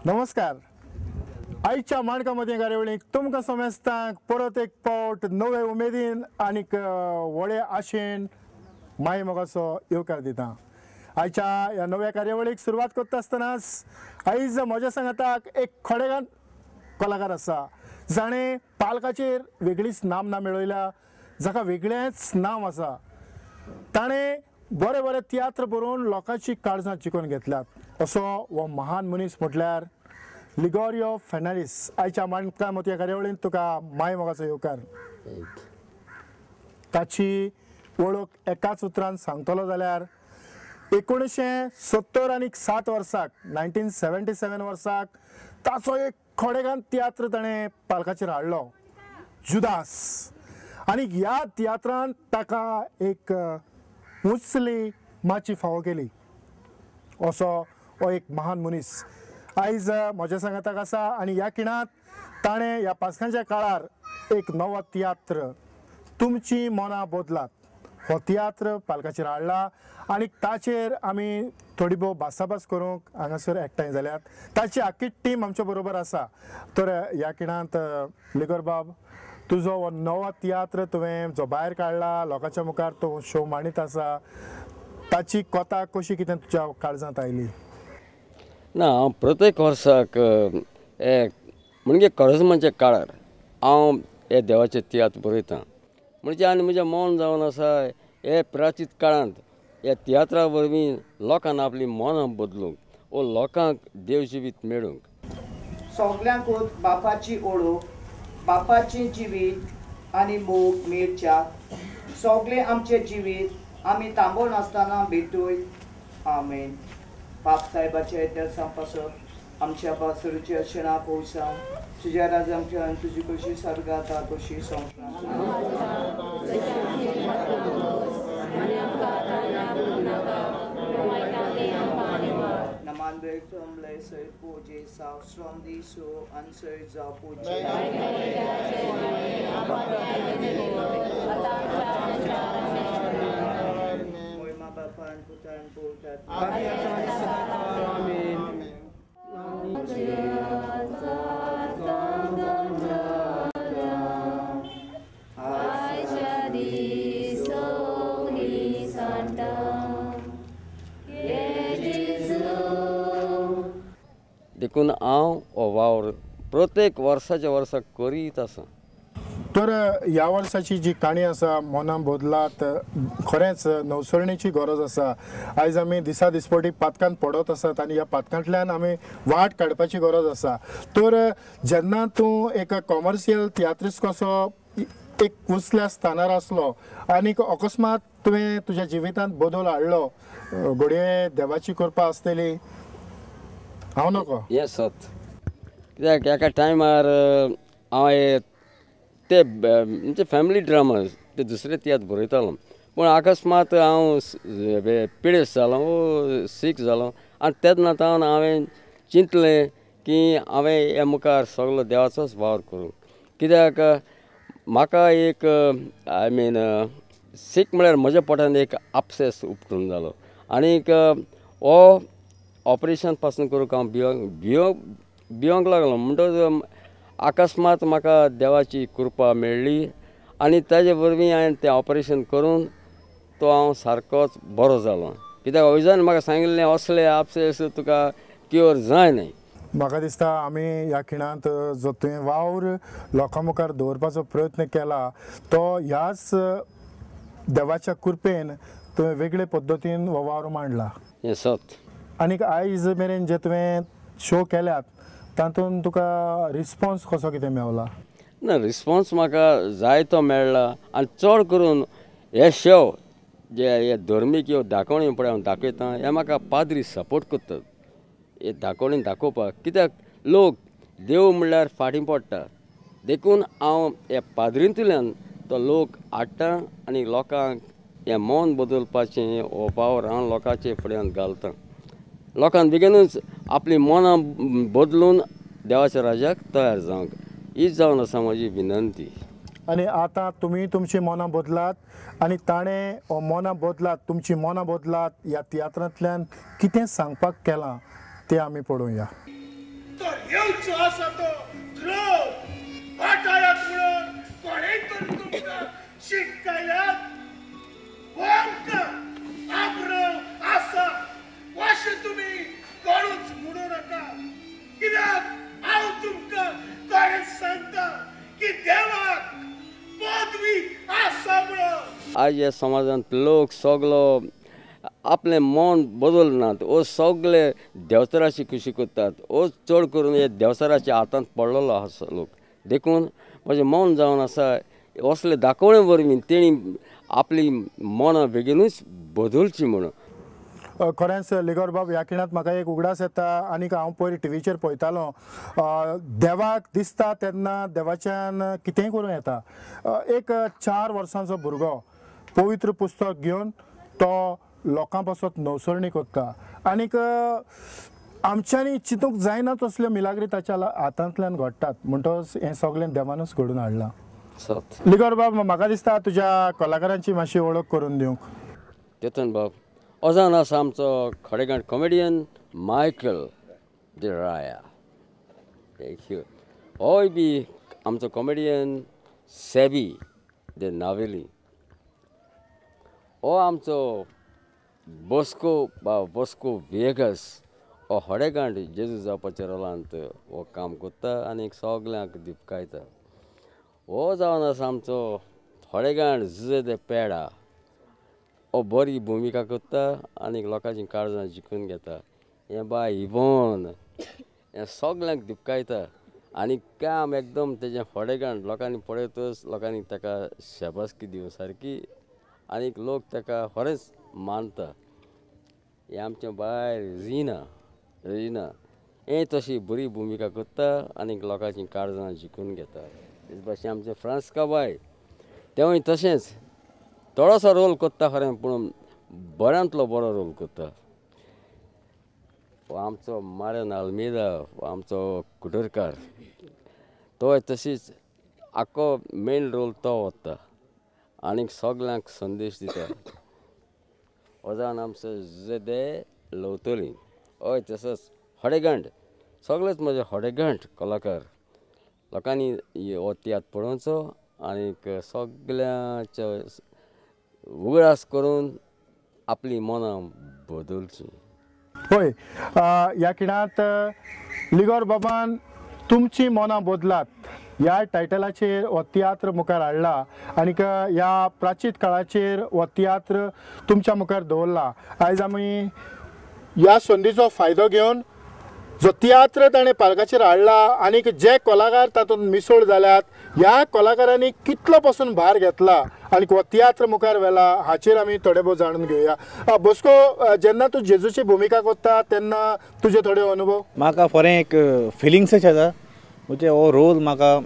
नमस्कार. आईच्या माणकामध्ये कार्यावळीक तुमकां समेस्तांक परत एक पावट नवे उमेदीन आनीक व्हडे आशेन माय मोगाचो येवकार दिता. आयच्या ह्या नव्या कार्यावळीक सुरवात करता आसतनाच आयज म्हज्या सांगाताक एक खोडेगांव कलाकार आसा जाणें पालकाचेर वेगळीच नामना मेळयल्या, जाका वेगळेंच नांव आसा. ताणें बरे बरे तियात्र बरोवन लोकांची काळजां जिखून घेतल्यात असो हो महान मनीस म्हटल्यार लिगोरियो फेर्नांडीस. आयच्या माणकामती ह्या कार्यावळींत तुका माय मोगाचो येवकार. ताची वळख एकाच उतरान सांगतलो जाल्यार 1970 आनी 7 वर्साक 1977 वर्साक ताचो एक खोडेगांव तियात्र ताणें पालकाचेर हाडलो, जुदास. आनी ह्या तियात्रांत ताका एक मुसली माची फावो केली असो हो एक महान मनीस आयज म्हज्या सांगाताक आसा. आनी ह्या खिणांत ताणें ह्या पासकांच्या काळार एक नवो तियात्र तुमची मनां बदलात हो तियात्र पालकाचेर हाडला आनी ताचेर आमी थोडी भोव भासाभास करूंक हांगासर एकठांय जाल्यात. ताची आख्खी टीम आमच्या बरोबर आसा. तर ह्या खिणांत लिगोर बाब, तुजो हो नवो तियात्र तुवें जो भायर काडला, लोकांच्या मुखार तो शो मांडीत आसा, ताची कथा कशी कितें तुज्या काळजांत आयली? ना, हांव प्रत्येक वर्साक म्हणजे कर्जमाच्या काळार हांव हे देवाचें तियात्र बरयतां. म्हणजे आनी म्हजें मन जावन आसा हे प्राचीन काळांत ह्या तियात्रा वरवीं लोकांक आपली मनां बदलूंक वो लोकांक देव जिवीत मेळूंक. सगल्यांकूच बापाची ओळख, बापाचें जिवीत आनी मोग मेळच्या सगळें आमचें जिवीत आमी थांबोवन नासतना भेटूय. आमेन. बाप साहेबाच्या येद्या पासत आमच्या बासुरीच्या अशें पोयसा तुज्या राजांतल्यान तुजी कशी सर्गाता कशी संवसार Namandre tumble soy puje sao stromdi so answer za puje Moy mabapan putan putat Amen. देखून हांव हो वावर प्रत्येक वर्साच्या वर्साक करीत आसा. तर ह्या वर्साची जी काणी आसा मनां बदलात, खरेंच नवसरणेची गरज आसा. आयज आमी दिसा दिसपटी पातकांत पडत आसात आनी ह्या पातकांतल्यान आमी वाट काडपाची गरज आसा. तर जेन्ना तूं एक कॉमर्शियल तियात्रिस्ट कसो एक कुसल्या स्थानार आसलो आनीक अकस्मात तुवें तुज्या जिवितांत बदल हाडलो, घडये देवाची कृपा आसतली, हांव नको हें सत. कित्याक एका टायमार हांव ते म्हणजे फॅमिली ड्रामाज ते दुसरे तियात्र बरयतालो, पूण अकस्मात हांव पिडेस्त जालो वो सीक जालो आनी तेन्ना तावन हांवें चिंतलें की हांवें हे मुखार सगलो देवाचोच वावर करूं. कित्याक म्हाका एक सीक म्हळ्यार म्हज्या पोटान एक आपसेस उपटून जालो आनीक हो ऑपरेशन पासून करूंक हांव भियोंक लागलो. म्हणटच अकस्मात म्हाका देवाची कृपा मेळ्ळी आनी ताजे वरवीं हांवें तें ऑपरेशन करून तो हांव सारकोच बरो जालो. कित्याक वैजन म्हाका सांगिल्लें असले आपसेस तुका क्युअर जायनाय. म्हाका दिसता आमी ह्या खिणांत जो तुवें वावर लोकां मुखार दवरपाचो प्रयत्न केला तो ह्याच देवाच्या कृपेन तुवें वेगळे पद्दतीन हो वावर मांडला. हें सत. आनीक आयज मेरेन जे तुवें शो केल्यात तातूंत तुका रिस्पॉन्स कसो कितें मेवला? ना, रिस्पॉन्स म्हाका जायतो मेळ्ळा आनी चड करून हे शो जे हे धर्मीक ह्यो दाखोवणी पळय हांव दाखयतां हे म्हाका पाद्री सपोर्ट करतात हे दाखोवणी दाखोवपाक. कित्याक लोक देव म्हणल्यार फाटीं पडटा देखून हांव हे पाद्रींतल्यान तो लोक हाडटा आनी लोकांक हें मन बदलपाचें हो पावर हांव लोकांचे फुड्यांत घालतां. लोकांक बेगीनूच आपली मनां बदलून देवाच्या राज्याक तयार जावंक हीच जावन आसा म्हजी विनंती. आनी आतां तुमी तुमची मनां बदलात आनी ताणें हो मनां बदलात, तुमची मनां बदलात ह्या तियात्रांतल्यान कितें सांगपाक केलां तें आमी पळोवया. येवचो आसा तो ग्रोथ वाटारात म्हणून कोणेय तरी तुमकां शिकयल्यात वो आमकां आब्रो आसा अशें तुमी कोणूच म्हणू नाका कित्याक हांव तुमकां खरेंच सांगता की देवाक पदवी आसा म्हणून. आज ह्या समाजांत लोक सगलो आपलें मन बदलनात वो सगळे देवचाराची खुशी करतात वो चड करून हे देवचाराच्या हातांत पडलेलो आसा लोक देखून म्हजें मन जावन आसा असले दाखोवणे वरवीं तेणी आपली मनां बेगीनूच बदलची म्हणून. खरेंच लिगोर बाब ह्या खिणांत म्हाका एक उगडास येता आनीक हांव पयलीं टिवीचेर पळयतालो देवाक दिसता तेन्ना देवाच्यान कितेंय करूं येता. एक 4 वर्सांचो भुरगो पवित्र पुस्तक घेवन तो लोकां पासत नवसरणी करता आनीक आमच्यांनी चिंतूंक जायना तसल्यो मिलाग्री ताच्या हातांतल्यान घडटात म्हणटच हें सगळें देवानूच घडून हाडलां. लिगोर बाब म्हाका दिसता तुज्या कलाकारांची मातशी वळख करून दिवंक. तेतून बाब अजान आसा आमचो खडेगांठ कॉमेडियन मायकल देराया. होय बी आमचो कॉमेडियन सेबी दे नावेली. हो आमचो बॉस्को वेगस हो खडेगांठ जेजू जावपाच्या रोलांत हो काम करता आनी सगल्यांक दिपकायता. हो जावन आसा आमचो खडेगांठ जुजे दे पेडा. हो बरी भुमिका करता आनी लोकांची काळजां जिखून घेता. हें बाय इवन हें सगल्यांक दिपकायता आनी काम एकदम तेजें खडेगांठ लोकांनी पळयतच लोकांनी ताका शाबासकी दिवं सारकी आनीक लोक ताका खरेंच मानता. हें आमचें बाय रिना हें तशी बरी भुमिका करता आनीक लोकांची काळजां जिखून घेता. तेच भाशेन आमचें फ्रांस्का बाय तेवूय तशेंच थोडोसो रोल करता खरें पूण बऱ्यांतलो बरो रोल करता. आमचो मारियन आल्मेदा आमचो कुडरकार तोय तशीच आख्खो मेन रोल तो वता आनीक सगल्यांक संदेश दिता. हो जावन आमचो जुजे लवतली हय तसोच खडेगांठ सगळेच म्हजे खडेगांठ कलाकार लोकांनी हो तियात्र पळोवचो आनीक सगल्यांचो उगडास करून आपली मनां बदलची. पळय ह्या खिणांत लिगोर बाबान तुमची मनां बदलात ह्या टायटलाचेर हो तियात्र मुखार हाडला आनीक ह्या प्राचीन काळाचेर हो तियात्र तुमच्या मुखार दवरला. आयज आमी ह्या संदीचो फायदो घेवन जो तियात्र ताणें पालकाचेर हाडला आनीक जे कलाकार तातूंत मिसळ जाल्यात ह्या कलाकारांनी कितलो पासून भार घेतला आनीक हो तियात्र मुखार व्हेला हाचेर आमी थोडे बहुत जाणून घेवया. बस्को जेन्ना तूं जेजूची भुमिका करता तेन्ना तुजे थोडे अनुभव. म्हाका खरें एक फिलिंग्सच येता म्हणजे हो रोल म्हाका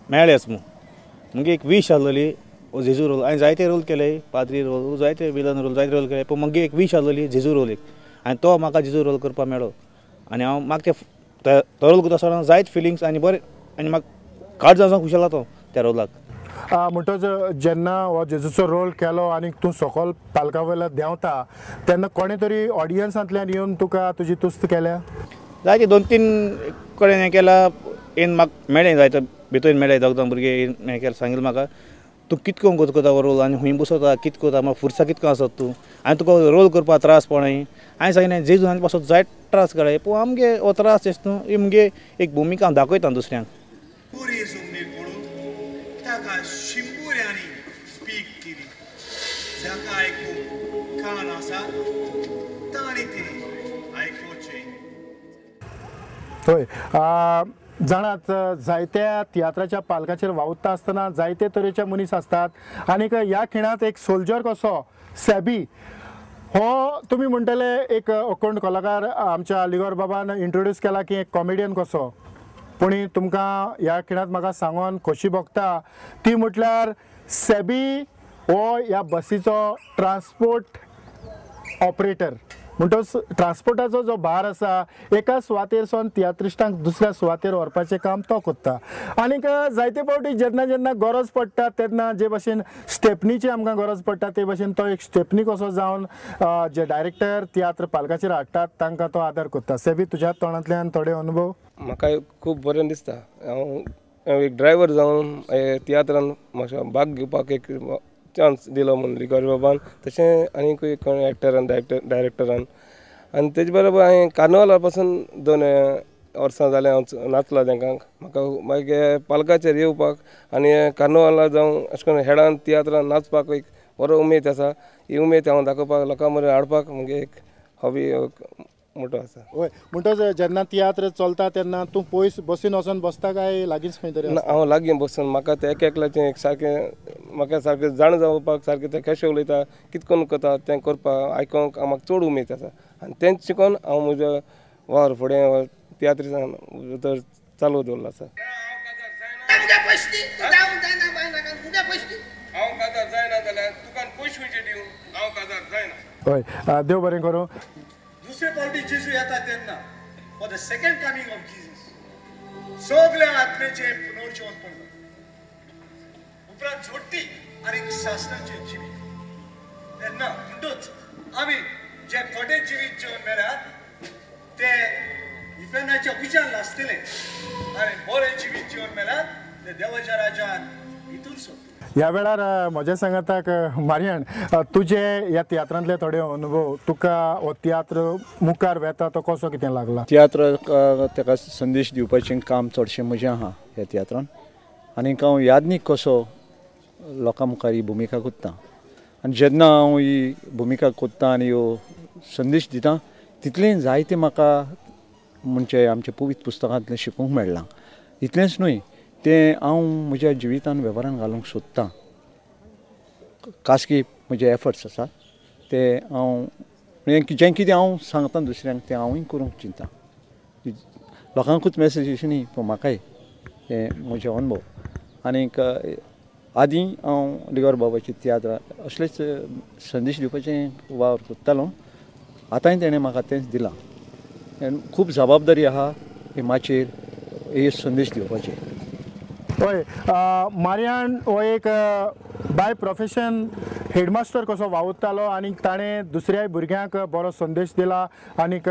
मेळ्ळेच मुगे एक वीश आहलोली हो जेजू रोल. हांवें जायते रोल केले पाद्री रोल जायते विलन रोल जायते रोल केले पूण मुगे एक वीश आहलोली जेजू रोल एक आनी तो म्हाका जेजू रोल करपाक मेळ्ळो आनी हांव म्हाका तो रोल करता आसतना जायत फिलिंग्स आनी बरें आनी म्हाका काळजां खुशी जालो तो त्या रोलाक. म्हणटच जेन्ना हो जेजूचो रोल केलो आनीक तूं सकयल पालका वयल्या देंवता तेन्ना कोणे तरी ऑडियन्सांतल्यान येवन तुका तुजी तुस्त केल्या. जायते 2-3 कडेन हें केलां येवन म्हाका मेळ्ळें जायते भितर मेळ्ळे दोग भुरगे हें केलें सांगिल्लें म्हाका तूं कितको करता हो रोल आनी खूंय बसता कितें करता म्हाका फुरसा कितको आसत तूं आनी तुका रोल करपाक त्रास पडय. हांवें सांगलें जेजू हांवें पासून जायत त्रास काडले पूण आमगे हो त्रास तेच न्हू ही मुगे एक भुमिका हांव दाखयता दुसऱ्यांक. ताका शिंबुऱ्यांनी स्पीक केली जाका आयकूंक कान आसा तांणी ती आयकुचें. थंय जाणात जायत्या तियात्राच्या पालकाचेर वावुरता आसतना जायते तरेचे मनीस आसतात आनीक ह्या खिणांत एक सोल्जर कसो सेबी हो तुमी म्हणटले एक अखंड कलाकार आमच्या लिगोर बाबान इंट्रोड्यूस केला की एक कॉमेडियन कसो पूण तुमकां ह्या खिणांत म्हाका सांगून खोशी भोगता ती म्हटल्यार सेबी हो ह्या बसीचो ट्रान्सपोर्ट ऑपरेटर म्हणटच ट्रान्सपोर्टाचो जो भार आसा एका सुवातेर सावन तियात्रिस्टांक दुसऱ्या सुवातेर व्हरपाचें काम तो करता आनीक जायते फावटी जेन्ना जेन्ना गरज पडटा तेन्ना जे भाशेन स्टेपनीची आमकां गरज पडटा ते भाशेन तो एक स्टेपनी कसो जावन जे डायरेक्टर तियात्र पालकाचेर हाडटात तांकां तो आदार करता. सेबी तुज्या तोंडांतल्यान थोडे अनुभव. म्हाका खूब बरें दिसता. हांव एक ड्रायव्हर जावन तियात्रान म्हाका भाग घेवपाक एक चान्स दिलो म्हणून लिगोर बाबान, तशें आनीक कोण एक्टरान डायरेक्टरान. आनी तेजे बरोबर हांवें कार्नवाला पासून 2 वर्सां जालें हांव नाचला तांकां. म्हाका मागीर पालकाचेर येवपाक आनी कार्नवाला जावं अशें करून हेडान तियात्रान नाचपाक एक बरो उमेद आसा. ही उमेद हांव दाखोवपाक लोकां मरेन हाडपाक म्हगे एक हॉबी मोठो आसा. होय म्हणटच जेन्ना तियात्र चलता तेन्ना तूं पयस बसीन वचून बसता काय लागींच खंय तरी? हांव लागीं बसून म्हाका तें एकल्याचें एक सारकें म्हाका सारकें जाण जावपाक सारकें तें कशें उलयता कितें करून करता तें करपाक आयकोंक म्हाका चड उमेद आसा. आनी तेंच शिकोवन हांव म्हजो वावर फुडें तियात्रीसान भितर चालू दवरलो आसा. होय देव बरें करूं. दुसरे फावटी जेजू येता तेन्ना for the second coming of Jesus सगळ्या आत्मेचे पुनर्जीवनपण उपरांत जोडटी आनी शास्त्रांचे जिवीत तेन्ना म्हणटूच आमी जे खोटे जिवीत जेवन मेळ्यात ते इफेनाच्या उज्यान लासतले आनी बरें जिवीत जेवन मेळ्यात ते देवाच्या राज्यान भितूर सोडटले. ह्या वेळार म्हज्या सांगाताक मारियण तुजे ह्या तियात्रांतले थोडे अनुभव तुका हो तियात्र मुखार वेता तो कसो कितें लागला? तियात्र ताका संदेश दिवपाचें काम चडशें म्हजें आहा ह्या तियात्रान आनीक हांव यादनीक कसो लोकां मुखार ही भुमिका कोत्ता आनी जेन्ना हांव ही भुमिका कोत्ता आनी ह्यो संदेश दिता तितलें जायतें म्हाका म्हणजे आमच्या पवित्र पुस्तकांतलें शिकूंक मेळ्ळां. इतलेंच न्हय तें हांव म्हज्या जिवितान वेव्हारान घालूंक सोदतां. खासगी म्हजे एफर्ट्स आसात ते हांव जें कितें हांव सांगता दुसऱ्यांक तें हांवूय करूंक चिंता. लोकांकूच मॅसेज अशी न्ही पूण म्हाकाय हे म्हजे अनुभव. आनीक आदीं हांव लिगोर बाबाची तियात्र असलेच संदेश दिवपाचें वावर कोत्तालो. आतांय तेणें म्हाका तेंच दिलां. खूब जबाबदारी आहा हे माचेर हे संदेश दिवपाचें. होय मारियान हो एक बाय प्रोफेशन हेडमास्टर कसो वावुरतालो आनीक ताणें दुसऱ्याय भुरग्यांक बरो संदेश दिला आनीक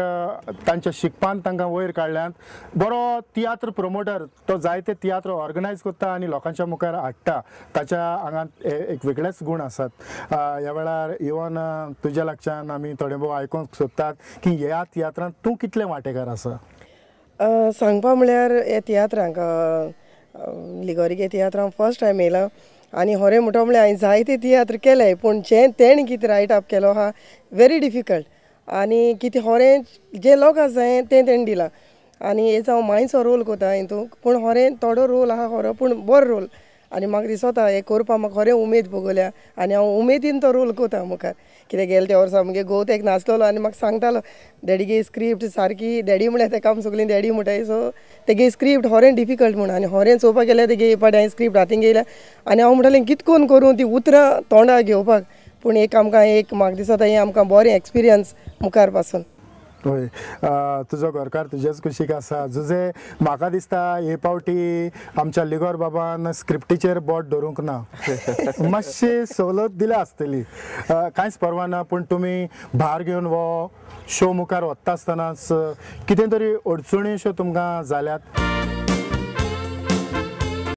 तांच्या शिकपान तांकां वयर काडल्यात. बरो तियात्र प्रमोटर तो जायते तियात्र ऑर्गनायज करता आनी लोकांच्या मुखार हाडटा. ताच्या आंगांत एक वेगळेच गुण आसात. ह्या वेळार इवन तुज्या लागच्यान आमी थोडे भोव आयकूंक सोदतात की ह्या तियात्रांत तूं कितलें वांटेकार आसा? सांगपा म्हळ्यार ह्या तियात्रांक लिगोरिगे तियात्रांक फर्स्ट टायम येयलां आनी खरें म्हणटा म्हळ्यार हांवें जायते तियात्र केले पूण जें तेणें कितें रायट अप केलो आहा व्हेरी डिफिकल्ट आनी कितें खरें जें लोक आसा जाय तें तेणें दिलां आनी हेचो हांव मायचो रोल कोता हितूंक पूण खरें थोडो रोल आहा खरो पूण बरो रोल आनी म्हाका दिसता हें करपा म्हाका खरें उमेद भोगल्या आनी हांव उमेदीन तो रोल कोता मुखार. कितें गेले त्या वर्सा मुगे घोव तेका नाचलोलो आनी म्हाका सांगतालो डॅडीगे स्क्रिप्ट सारकी डॅडी म्हळ्यार तेका आमी सगळीं डॅडी म्हणटाय सो तेगे स्क्रिप्ट खरें डिफिकल्ट म्हणून आनी खरें चोवपाक गेल्यार तेगे पाटी हांवें स्क्रिप्ट हातीन घेयल्या आनी हांव म्हणटालें कितकोन करूं ती उतरां तोंडार घेवपाक पूण एक आमकां म्हाका दिसता हें आमकां बरें एक्सपिरियन्स मुखार पासून. होय तुजो घरकार तुजेच कुशीक आसा. जुजे म्हाका दिसता हे पावटी आमच्या लिगोर बाबान स्क्रिप्टीचेर बोट धरूंक ना. मातशी सवलत दिल्या आसतली. कांयच परवा ना पूण तुमी भार घेवन हो शो मुखार वता आसतनाच कितें तरी अडचणी अश्यो तुमकां जाल्यात?